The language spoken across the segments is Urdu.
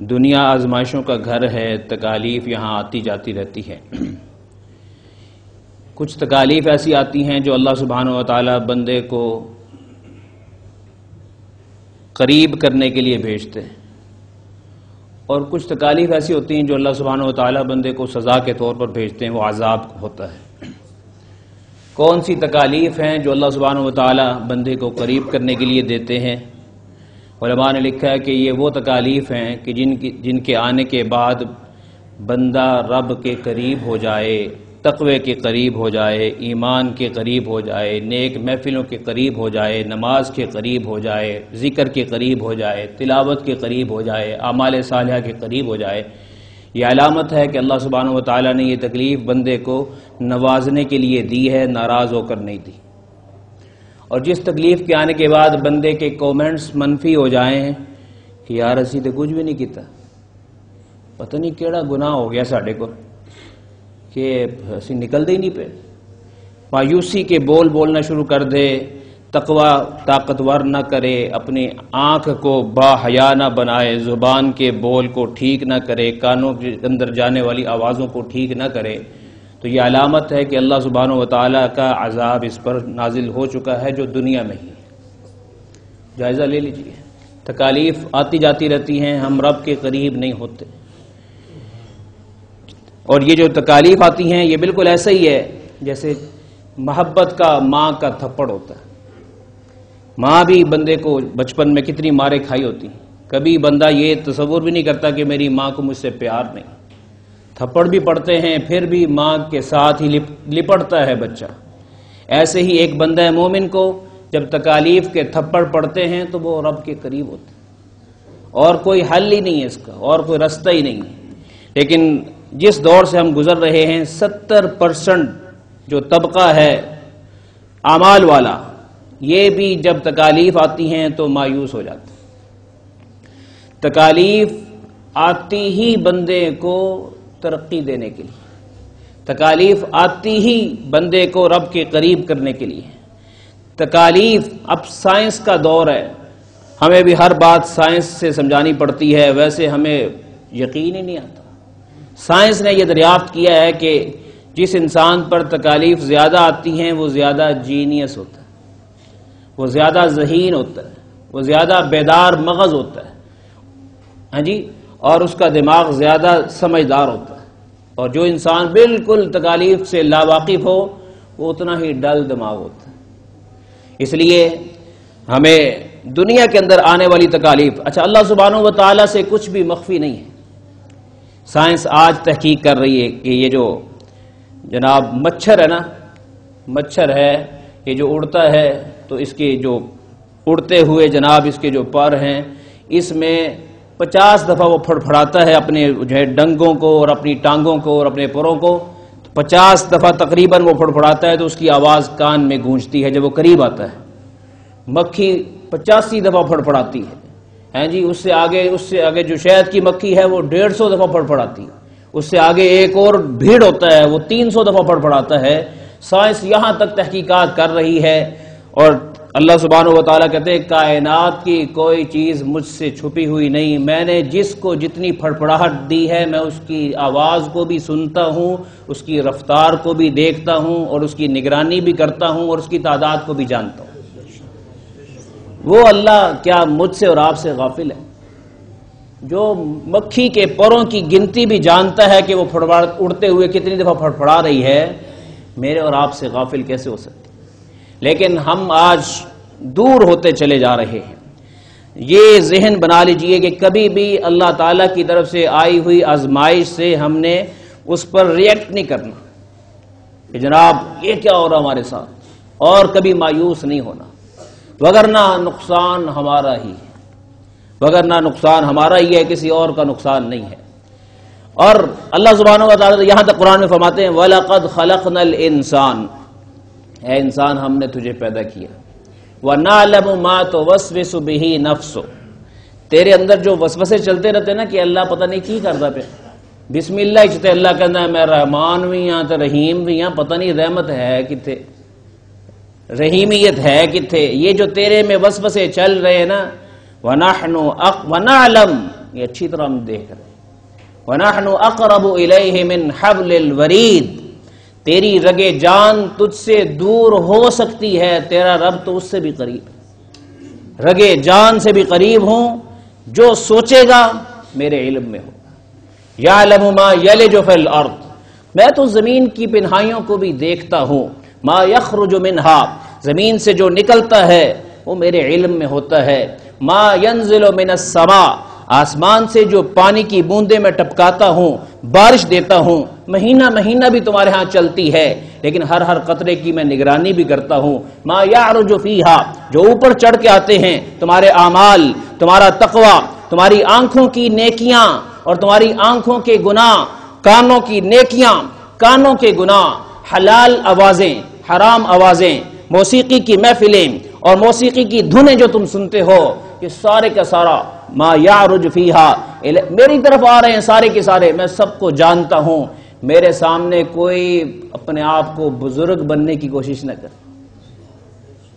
دنیا آزمائشوں کا گھر ہے، تکالیف یہاں آتی جاتی رہتی ہے۔ کچھ تکالیف ایسی آتی ہیں جو اللہ سبحانہ و تعالی بندے کو قریب کرنے کے لیے بھیجتے ہیں، اور کچھ تکالیف ایسی ہوتی ہیں جو اللہ سبحانہ و تعالی بندے کو سزا کے طور پر بھیجتے ہیں، وہ عذاب ہوتا ہے۔ کون سی تکالیف ہیں جو اللہ سبحانہ و تعالی بندے کو قریب کرنے کے لیے دیتے ہیں؟ علماء نے لکھا ہے کہ یہ وہ تکالیف ہیں کہ جن کے آنے کے بعد بندہ رب کے قریب ہو جائے، تقوی کے قریب ہو جائے، ایمان کے قریب ہو جائے، نیک محفلوں کے قریب ہو جائے، نماز کے قریب ہو جائے، ذکر کے قریب ہو جائے، تلاوت کے قریب ہو جائے، اعمال صالحہ کے قریب ہو جائے۔ یہ علامت ہے کہ اللہ سبحانہ و تعالیٰ نے یہ تکلیف بندے کو نوازنے کے لیے دی ہے، ناراض ہو کر نہیں دی۔ اور جس تکلیف کے آنے کے بعد بندے کے کومنٹس منفی ہو جائیں کہ یار اسی تے کچھ بھی نہیں کیتا، پتہ نہیں کیڑا گناہ ہو گیا ساڈے کو کہ اسی نکلدے ہی نہیں پہ، مایوسی کے بول بولنا شروع کر دے، تقوی طاقتور نہ کرے، اپنی آنکھ کو با حیا نہ بنائے، زبان کے بول کو ٹھیک نہ کرے، کانوں کے اندر جانے والی آوازوں کو ٹھیک نہ کرے، تو یہ علامت ہے کہ اللہ سبحانہ و تعالیٰ کا عذاب اس پر نازل ہو چکا ہے جو دنیا میں ہی ہے۔ جائزہ لے لیجئے، تکالیف آتی جاتی رہتی ہیں، ہم رب کے قریب نہیں ہوتے۔ اور یہ جو تکالیف آتی ہیں یہ بالکل ایسا ہی ہے جیسے محبت کا ماں کا تھپڑ ہوتا ہے۔ ماں بھی بندے کو بچپن میں کتنی مارے کھائی ہوتی، کبھی بندہ یہ تصور بھی نہیں کرتا کہ میری ماں کو مجھ سے پیار نہیں، تھپڑ بھی پڑتے ہیں، پھر بھی ماں کے ساتھ ہی لپٹتا ہے بچہ۔ ایسے ہی ایک بندہ مومن کو جب تکالیف کے تھپڑ پڑتے ہیں تو وہ رب کے قریب ہوتا ہے، اور کوئی حل ہی نہیں ہے اس کا، اور کوئی رستہ ہی نہیں ہے۔ لیکن جس دور سے ہم گزر رہے ہیں، 70% جو طبقہ ہے اعمال والا، یہ بھی جب تکالیف آتی ہیں تو مایوس ہو جاتا ہے۔ تکالیف آتی ہی بندے کو ترقی دینے کے لیے، تکالیف آتی ہی بندے کو رب کے قریب کرنے کے لیے۔ تکالیف، اب سائنس کا دور ہے، ہمیں بھی ہر بات سائنس سے سمجھانی پڑتی ہے، ویسے ہمیں یقین ہی نہیں آتا۔ سائنس نے یہ دریافت کیا ہے کہ جس انسان پر تکالیف زیادہ آتی ہیں وہ زیادہ جینیس ہوتا ہے، وہ زیادہ ذہین ہوتا ہے، وہ زیادہ بیدار مغز ہوتا ہے، ہاں جی، اور اس کا دماغ زیادہ سمجھدار ہوتا ہے۔ اور جو انسان بالکل تکالیف سے لاواقف ہو وہ اتنا ہی ڈل دماغ ہوتا ہے۔ اس لیے ہمیں دنیا کے اندر آنے والی تکالیف، اچھا اللہ سبحانہ و تعالیٰ سے کچھ بھی مخفی نہیں ہے۔ سائنس آج تحقیق کر رہی ہے کہ یہ جو جناب مچھر ہے نا، مچھر ہے یہ جو اڑتا ہے، تو اس کے جو اڑتے ہوئے جناب اس کے جو پر ہیں، اس میں 50 دفعہ وہ پھڑپھڑاتا ہے اپنے جو ہے ڈنگوں کو اور اپنی ٹانگوں کو اور اپنے پروں کو، 50 دفعہ تقریباً وہ پھڑپھڑاتا ہے تو اس کی آواز کان میں گونجتی ہے جب وہ قریب آتا ہے۔ مکھی 85 دفعہ پھڑپھڑاتی ہے، جی، اس سے آگے جو شہد کی مکھی ہے وہ 150 دفعہ پھڑپھڑاتی ہے، اس سے آگے ایک اور بھیڑ ہوتا ہے وہ 300 دفعہ پھڑپھڑاتا ہے۔ سائنس یہاں تک تحقیقات کر رہی ہے، اور اللہ سبحانہ و تعالیٰ کہتے ہیں کائنات کی کوئی چیز مجھ سے چھپی ہوئی نہیں، میں نے جس کو جتنی پھڑپڑاہٹ دی ہے میں اس کی آواز کو بھی سنتا ہوں، اس کی رفتار کو بھی دیکھتا ہوں، اور اس کی نگرانی بھی کرتا ہوں، اور اس کی تعداد کو بھی جانتا ہوں۔ وہ اللہ کیا مجھ سے اور آپ سے غافل ہے؟ جو مکھی کے پروں کی گنتی بھی جانتا ہے کہ وہ اڑتے ہوئے کتنی دفعہ پھڑپڑا رہی ہے، میرے اور آپ سے غافل کیسے ہو سکتے؟ لیکن ہم آج دور ہوتے چلے جا رہے ہیں۔ یہ ذہن بنا لیجئے کہ کبھی بھی اللہ تعالیٰ کی طرف سے آئی ہوئی آزمائش سے ہم نے اس پر ریئیکٹ نہیں کرنا کہ جناب یہ کیا ہو رہا ہمارے ساتھ، اور کبھی مایوس نہیں ہونا، وگرنہ نقصان ہمارا ہی ہے، وگرنہ نقصان ہمارا ہی ہے، کسی اور کا نقصان نہیں ہے۔ اور اللہ سبحانہ و تعالیٰ یہاں تک قرآن میں فرماتے ہیں وَلَقَدْ خَلَقْنَا الْإِنسَانَ، اے انسان ہم نے تجھے پیدا کیا، وَنَعْلَمُ مَا تُوَسْوِسُ بِهِ نَفْسُ، تیرے اندر جو وسوسے چلتے رہتے نا کہ اللہ پتہ نہیں کی کردا پہ، بسم اللہ اچھتے اللہ کہنا ہے میں رحمان بھی ہاں تو رحیم بھی ہاں، پتہ نہیں رحمت ہے کتھے، رحیمیت ہے کتھے، یہ جو تیرے میں وسوسے چل رہے ہیں نا، وَنَحْنُ وَنَعْلَمُ، یہ اچھی طرح ہم دیکھ رہے ہیں. وَنَحْنُ أَقْرَبُ إِلَيْهِ مِنْ حَبْلِ الْوَرِيدِ. تیری رگ جان تجھ سے دور ہو سکتی ہے، تیرا رب تو اس سے بھی قریب ہے. رگ جان سے بھی قریب ہوں. جو سوچے گا میرے علم میں ہوگا. یعلم ما یلج فی الارض. میں تو زمین کی پنہائیوں کو بھی دیکھتا ہوں. ما یخرج منہا. زمین سے جو نکلتا ہے وہ میرے علم میں ہوتا ہے. ما ینزل من السماء. آسمان سے جو پانی کی بوندیں میں ٹپکاتا ہوں، بارش دیتا ہوں، مہینہ مہینہ بھی تمہارے ہاں چلتی ہے، لیکن ہر ہر قطرے کی میں نگرانی بھی کرتا ہوں. ما یعرج فیہا. جو اوپر چڑھ کے آتے ہیں تمہارے اعمال، تمہارا تقوی، تمہاری آنکھوں کی نیکیاں اور تمہاری آنکھوں کے گناہ، کانوں کی نیکیاں، کانوں کے گناہ، حلال آوازیں، حرام آوازیں، موسیقی کی محفلیں اور موسیقی کی دھنیں جو تم سنتے ہو، یہ سارے کا سارا ما یعرج فیہا میری طرف آ رہے ہیں سارے کے سارے. میں سب کو جانتا ہوں. میرے سامنے کوئی اپنے آپ کو بزرگ بننے کی کوشش نہ کرے.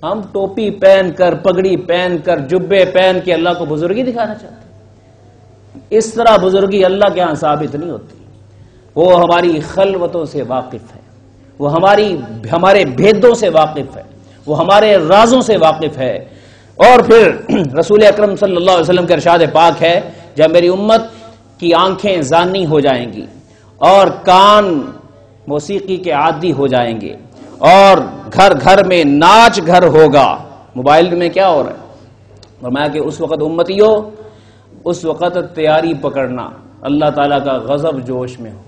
ہم ٹوپی پہن کر، پگڑی پہن کر، جبے پہن کے اللہ کو بزرگی دکھانا چاہتے ہیں. اس طرح بزرگی اللہ کے ہاں ثابت نہیں ہوتی. وہ ہماری خلوتوں سے واقف ہے، وہ ہمارے بھیدوں سے واقف ہے، وہ ہمارے رازوں سے واقف ہے. اور پھر رسول اکرم صلی اللہ علیہ وسلم کا ارشاد پاک ہے، جب میری امت کی آنکھیں زانی ہو جائیں گی اور کان موسیقی کے عادی ہو جائیں گے اور گھر گھر میں ناچ گھر ہوگا. موبائل میں کیا ہو رہا ہے؟ فرمایا کہ اس وقت امتیو، اس وقت تیاری پکڑنا، اللہ تعالیٰ کا غضب جوش میں ہو.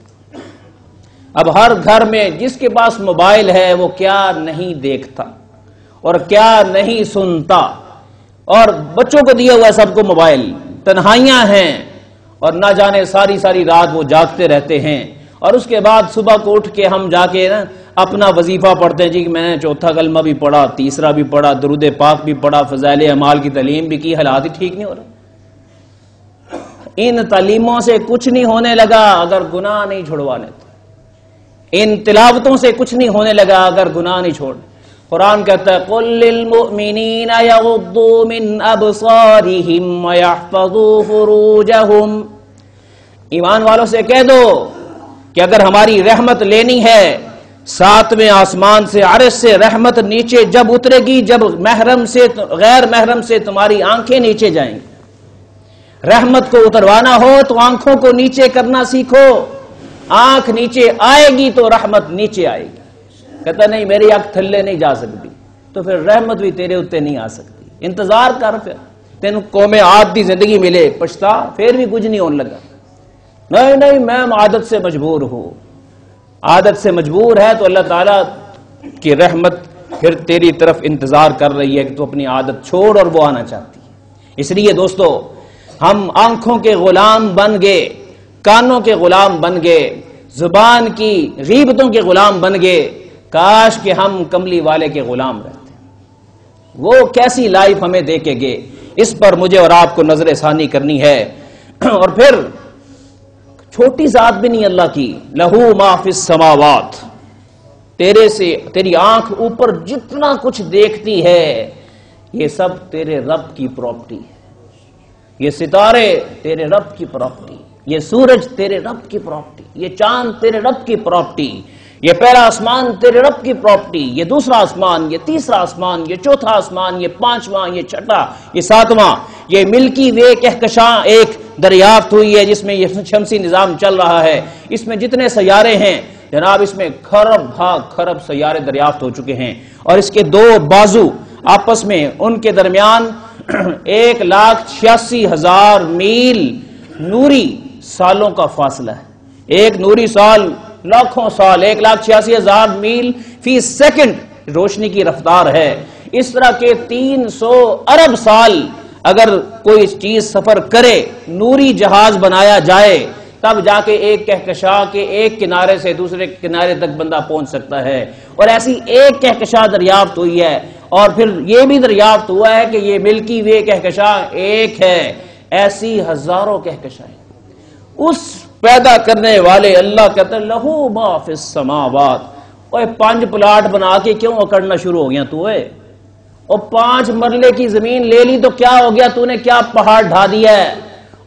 اب ہر گھر میں جس کے پاس موبائل ہے وہ کیا نہیں دیکھتا اور کیا نہیں سنتا. اور بچوں کو دیا ہوا ہے سب کو موبائل. تنہائیاں ہیں اور نہ جانے ساری ساری رات وہ جاگتے رہتے ہیں. اور اس کے بعد صبح کو اٹھ کے ہم جا کے اپنا وظیفہ پڑھتے ہیں. جی میں نے چوتھا کلمہ بھی پڑھا، تیسرا بھی پڑھا، درود پاک بھی پڑھا، فضائل اعمال کی تعلیم بھی کی، حالات ہی ٹھیک نہیں ہو رہے. ان تعلیموں سے کچھ نہیں ہونے لگا اگر گناہ نہیں چھڑوانے تو. ان تلاوتوں سے کچھ نہیں ہونے لگا اگر گناہ نہیں چھوڑ. قرآن کہتا ہے قُل لِّلْمُؤْمِنِينَ يَغُضُّوا مِنْ أَبْصَارِهِمْ وَيَحْفَظُوا فُرُوجَهُمْ. ایمان والوں سے کہہ دو کہ اگر ہماری رحمت لینی ہے، ساتویں آسمان سے، عرش سے رحمت نیچے جب اترے گی، جب محرم سے غیر محرم سے تمہاری آنکھیں نیچے جائیں گی. رحمت کو اتروانا ہو تو آنکھوں کو نیچے کرنا سیکھو. آنکھ نیچے آئے گی تو رحمت نیچے آئے گی. کہتا نہیں میری آنکھ تھلے نہیں جا سکتی تو پھر رحمت بھی تیرے اتنے نہیں آ سکتی. انتظار کر، پھر تینوں قوم عاد دی زندگی ملے، پچھتا، پھر بھی کچھ نہیں ہونے لگا. نہیں میں عادت سے مجبور ہوں. عادت سے مجبور ہے تو اللہ تعالیٰ کی رحمت پھر تیری طرف انتظار کر رہی ہے کہ تو اپنی عادت چھوڑ، اور وہ آنا چاہتی ہے. اس لیے دوستو، ہم آنکھوں کے غلام بن گئے، کانوں کے غلام بن گئے، زبان کی غیبتوں کے غلام بن گئے. کاش کہ ہم کملی والے کے غلام رہتے. وہ کیسی لائف ہمیں دے کے گئے، اس پر مجھے اور آپ کو نظر ثانی کرنی ہے. اور پھر چھوٹی ذات بھی نہیں اللہ کی. لہو ما فی السماوات. تیری آنکھ اوپر جتنا کچھ دیکھتی ہے یہ سب تیرے رب کی پراپرٹی ہے. یہ ستارے تیرے رب کی پراپرٹی، یہ سورج تیرے رب کی پراپرٹی، یہ چاند تیرے رب کی پراپرٹی، یہ پہلا آسمان تیرے رب کی پراپرٹی، یہ دوسرا آسمان، یہ تیسرا آسمان، یہ چوتھا آسمان، یہ پانچواں، یہ چھٹا، یہ ساتواں. یہ ملکی وے کہکشاں ایک دریافت ہوئی ہے جس میں یہ شمسی نظام چل رہا ہے. اس میں جتنے سیارے ہیں جناب، اس میں خرب سیارے دریافت ہو چکے ہیں. اور اس کے دو بازو آپس میں، ان کے درمیان 1,86,000 میل نوری سالوں کا فاصلہ ہے. ایک نوری سال لاکھوں سال، 1,86,000 میل فی سیکنڈ روشنی کی رفتار ہے. اس طرح کے 300 ارب سال اگر کوئی چیز سفر کرے، نوری جہاز بنایا جائے، تب جا کے ایک کہکشاں کے ایک کنارے سے دوسرے کنارے تک بندہ پہنچ سکتا ہے. اور ایسی ایک کہکشاں دریافت ہوئی ہے. اور پھر یہ بھی دریافت ہوا ہے کہ یہ ملکی وے کہکشاں ایک ہے. ایسی ہزاروں کہکشائیں. اس پیدا کرنے والے اللہ کہتے ہیں لہو ما فی السماوات. اوے 5 پلاٹ بنا کے کیوں اکڑنا شروع ہو گیا تو؟ اور 5 مرلے کی زمین لے لی تو کیا ہو گیا؟ تو نے کیا پہاڑ ڈھا دیا ہے؟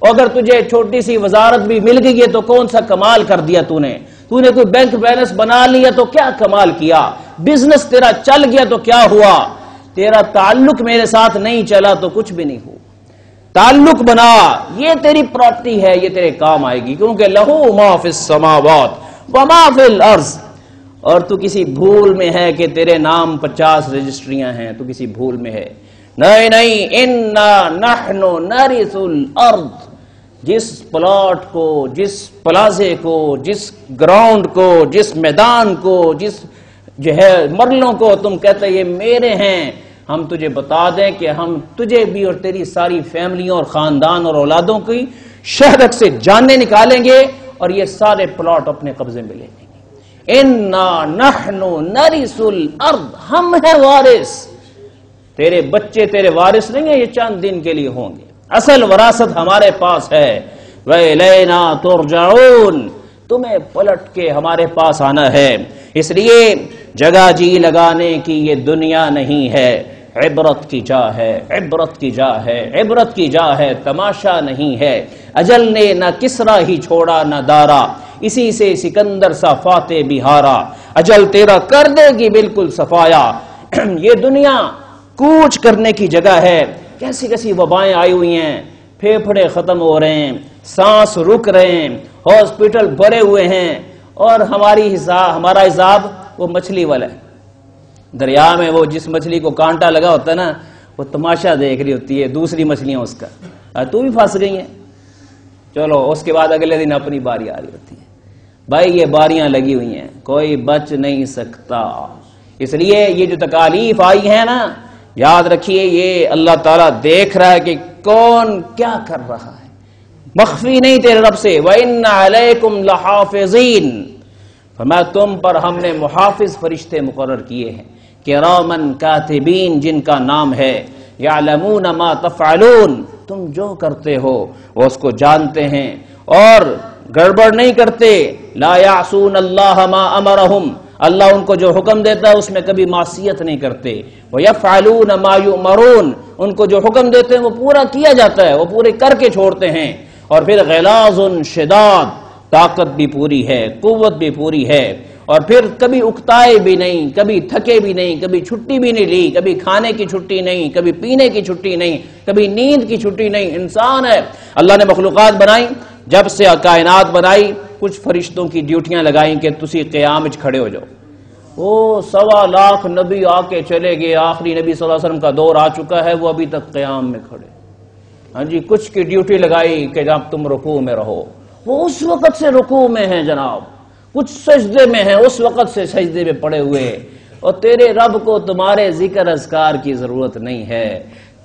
اگر تجھے چھوٹی سی وزارت بھی مل گئی ہے تو کون سا کمال کر دیا تو نے کوئی بینک بیلنس بنا لیا تو کیا کمال کیا، بزنس تیرا چل گیا تو کیا ہوا، تیرا تعلق میرے ساتھ نہیں چلا تو کچھ بھی نہیں ہوا۔ تعلق بنا، یہ تیری پراپرٹی ہے، یہ تیرے کام آئے گی، کیونکہ لہو ما فی السماوات وما فی الارض۔ اور تو کسی بھول میں ہے کہ تیرے نام 50 رجسٹریاں ہیں، تو کسی بھول میں ہے۔ نہیں انا نحن نرث الارض، جس پلاٹ کو، جس پلازے کو، جس گراؤنڈ کو، جس میدان کو، جس جو ہے مرلوں کو تم کہتے یہ میرے ہیں، ہم تجھے بتا دیں کہ ہم تجھے بھی اور تیری ساری فیملیوں اور خاندان اور اولادوں کی شہرک سے جانیں نکالیں گے اور یہ سارے پلاٹ اپنے قبضے میں لے لیں گے۔ انا نحن نرث الارض، ہم ہیں وارث، تیرے بچے تیرے وارث نہیں ہیں، یہ چند دن کے لیے ہوں گے، اصل وراثت ہمارے پاس ہے۔ وَإِلَيْنَا تُرْجَعُونَ، تمہیں پلٹ کے ہمارے پاس آنا ہے۔ اس لیے جگہ جی لگانے کی یہ دنیا نہیں ہے، عبرت کی جا ہے، عبرت کی جا ہے، عبرت کی جا ہے، تماشا نہیں ہے۔ اجل نے نہ کسرا ہی چھوڑا نہ دارا، اسی سے سکندر سا فاتح بہارا، اجل تیرا کر دے گی بالکل صفایا۔ یہ دنیا کوچ کرنے کی جگہ ہے، کیسی کیسی وبائیں آئی ہوئی ہیں، پھیپھڑے ختم ہو رہے ہیں، سانس رک رہے ہیں، ہاسپٹل بھرے ہوئے ہیں، اور ہمارا حساب وہ مچھلی والا ہے۔ دریا میں وہ جس مچھلی کو کانٹا لگا ہوتا ہے نا، وہ تماشا دیکھ رہی ہوتی ہے دوسری مچھلیاں اس کا، تو بھی پھنس گئی ہیں، چلو اس کے بعد اگلے دن اپنی باری آ رہی ہوتی ہے۔ بھائی یہ باریاں لگی ہوئی ہیں، کوئی بچ نہیں سکتا۔ اس لیے یہ جو تکالیف آئی ہیں نا، یاد رکھیے یہ اللہ تعالیٰ دیکھ رہا ہے کہ کون کیا کر رہا ہے، مخفی نہیں تیرے رب سے۔ وَإِنَّ عَلَيْكُمْ لَحَافِظِينَ، فرمایا تم پر ہم نے محافظ فرشتے مقرر کیے ہیں، کِرَامًا کاتبین، جن کا نام ہے یعلمون ما تفعلون، تم جو کرتے ہو وہ اس کو جانتے ہیں اور گڑبڑ نہیں کرتے۔ لا یعصون اللہ ما امرہم، اللہ ان کو جو حکم دیتا ہے اس میں کبھی معصیت نہیں کرتے۔ وَيَفْعَلُونَ مَا يُؤْمَرُونَ، ان کو جو حکم دیتے ہیں وہ پورا کیا جاتا ہے، وہ پورے کر کے چھوڑتے ہیں۔ اور پھر غلاظ شداد، طاقت بھی پوری ہے، قوت بھی پوری ہے، اور پھر کبھی اکتائے بھی نہیں، کبھی تھکے بھی نہیں، کبھی چھٹی بھی نہیں لی، کبھی کھانے کی چھٹی نہیں، کبھی پینے کی چھٹی نہیں، کبھی نیند کی چھٹی نہیں۔ انسان ہے، اللہ نے مخلوقات بنائی، جب سے کائنات بنائی کچھ فرشتوں کی ڈیوٹیاں لگائیں کہ تسی قیام وچ کھڑے ہو جاؤ۔ وہ 1.25 لاکھ نبی آ کے چلے گئے، آخری نبی صلی اللہ علیہ وسلم کا دور آ چکا ہے، وہ ابھی تک قیام میں کھڑے۔ ہاں جی، کچھ کی ڈیوٹی لگائی کہ جب تم رکوع میں رہو، وہ اس وقت سے رکوع میں ہیں جناب، کچھ سجدے میں ہیں، اس وقت سے سجدے میں پڑے ہوئے، اور تیرے رب کو تمہارے ذکر اذکار کی ضرورت نہیں ہے،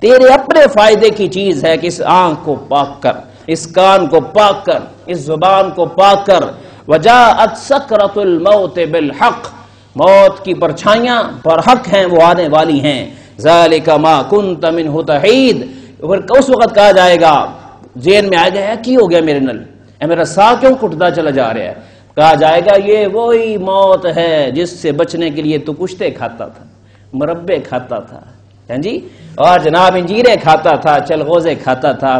تیرے اپنے فائدے کی چیز ہے کہ اس آنکھ کو پاک کر، اس کان کو پاک کر، اس زبان کو پاک کر۔ وجاءت سکرۃ الموت بالحق، موت کی پرچھائیاں برحق ہیں، وہ آنے والی ہیں۔ ذالک ما کنت منہ تحید، پھر اس وقت کہا جائے گا، ذہن میں آئے گا کی ہو گیا میرے نل، میرا سا کیوں کٹتا چلا جا رہا ہے، کہا جائے گا یہ وہی موت ہے جس سے بچنے کے لیے تو کشتے کھاتا تھا، مربے کھاتا تھا، ہاں جی، اور جناب انجیریں کھاتا تھا، چلغوزے کھاتا تھا،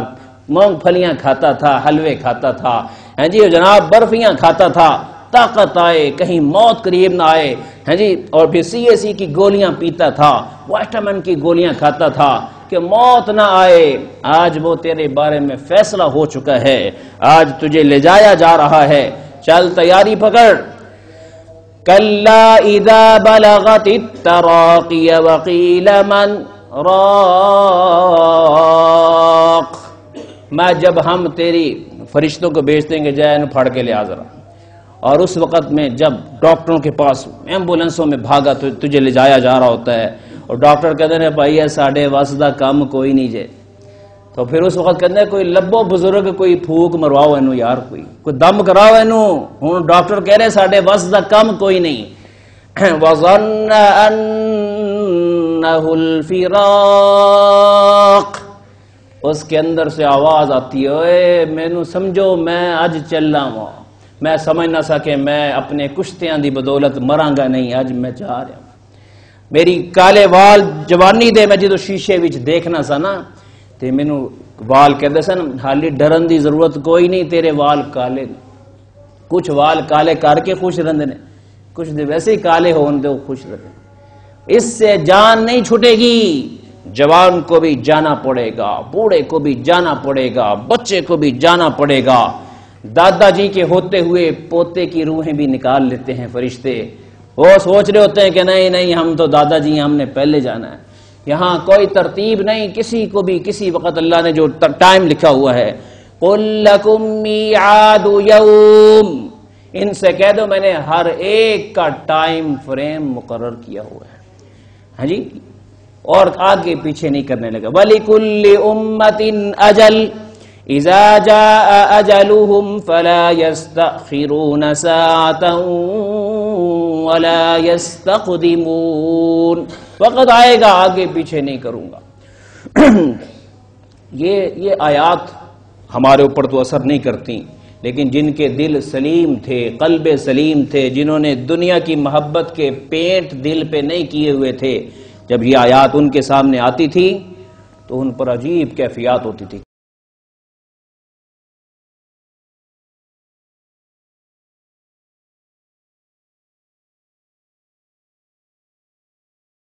مونگ پھلیاں کھاتا تھا، حلوے کھاتا تھا، ہاں جی، جناب برفیاں کھاتا تھا، طاقت آئے کہیں موت قریب نہ آئے، ہاں جی، اور پھر CAC کی گولیاں پیتا تھا، وائٹامن کی گولیاں کھاتا تھا کہ موت نہ آئے۔ آج وہ تیرے بارے میں فیصلہ ہو چکا ہے، آج تجھے لے جایا جا رہا ہے، چل تیاری پکڑ۔ کلا اذا بلغت التراقی وقیل من راق، میں جب ہم تیری فرشتوں کو بھیج دیں گے جائے انہوں پھاڑ کے لے آ ذرا، اور اس وقت میں جب ڈاکٹروں کے پاس ایمبولینسوں میں بھاگا تو تجھے لے جایا جا رہا ہوتا ہے، اور ڈاکٹر کہتے ہیں بھائی ہے ساڑھے واسدہ کام کوئی نہیں جے، تو پھر اس وقت کہتے ہیں کوئی لبو بزرگ کوئی پھوک مرواؤ اینو یار، کوئی دم کراؤ اینو، ہوں ڈاکٹر کہہ رہے ساڑھے واسدہ کام کوئی نہیں۔ وَظَنَّ أَنَّهُ الْفِرَاقِ، اس کے اندر سے آواز آتی ہے اے مینو سمجھو میں آج چلنا ہوں، میں سمجھ نہ سکے میں اپنے کشتیاں دی بدولت مراں گا نہیں، آج میں جا رہا ہوں، میری کالے وال جوانی دے میں جدو شیشے وچ دیکھنا سا نا، تے مینوں وال کہندے سن حالی ڈرن دی ضرورت کوئی نہیں، تیرے وال کالے نے، کچھ وال کالے کر کے خوش رہندے نے، کچھ دے ویسے ہی کالے ہون دے خوش رہندے، اس سے جان نہیں چھٹے گی، جوان کو بھی جانا پڑے گا، بوڑھے کو بھی جانا پڑے گا، بچے کو بھی جانا پڑے گا۔ دادا جی کے ہوتے ہوئے پوتے کی روحیں بھی نکال لیتے ہیں فرشتے، وہ سوچ رہے ہوتے ہیں کہ نہیں نہیں ہم تو دادا جی ہم نے پہلے جانا ہے، یہاں کوئی ترتیب نہیں، کسی کو بھی کسی وقت اللہ نے جو ٹائم لکھا ہوا ہے۔ قُل لَكُمْ مِيعَادُ يَوْمٍ، ان سے کہہ دو میں نے ہر ایک کا ٹائم فریم مقرر کیا ہوا ہے، ہاں جی، اور آگے پیچھے نہیں کرنے لگا۔ وَلِكُلِّ أُمَّةٍ أَجَلٌ إِذَا جَاءَ أَجَلُهُمْ فَلَا يَسْتَأْخِرُونَ سَاعَةً وَلَا يَسْتَقْدِمُونَ، وقت آئے گا آگے پیچھے نہیں کروں گا۔ یہ آیات ہمارے اوپر تو اثر نہیں کرتی، لیکن جن کے دل سلیم تھے، قلب سلیم تھے، جنہوں نے دنیا کی محبت کے پینٹ دل پہ نہیں کیے ہوئے تھے، جب یہ آیات ان کے سامنے آتی تھی تو ان پر عجیب کیفیات ہوتی تھی،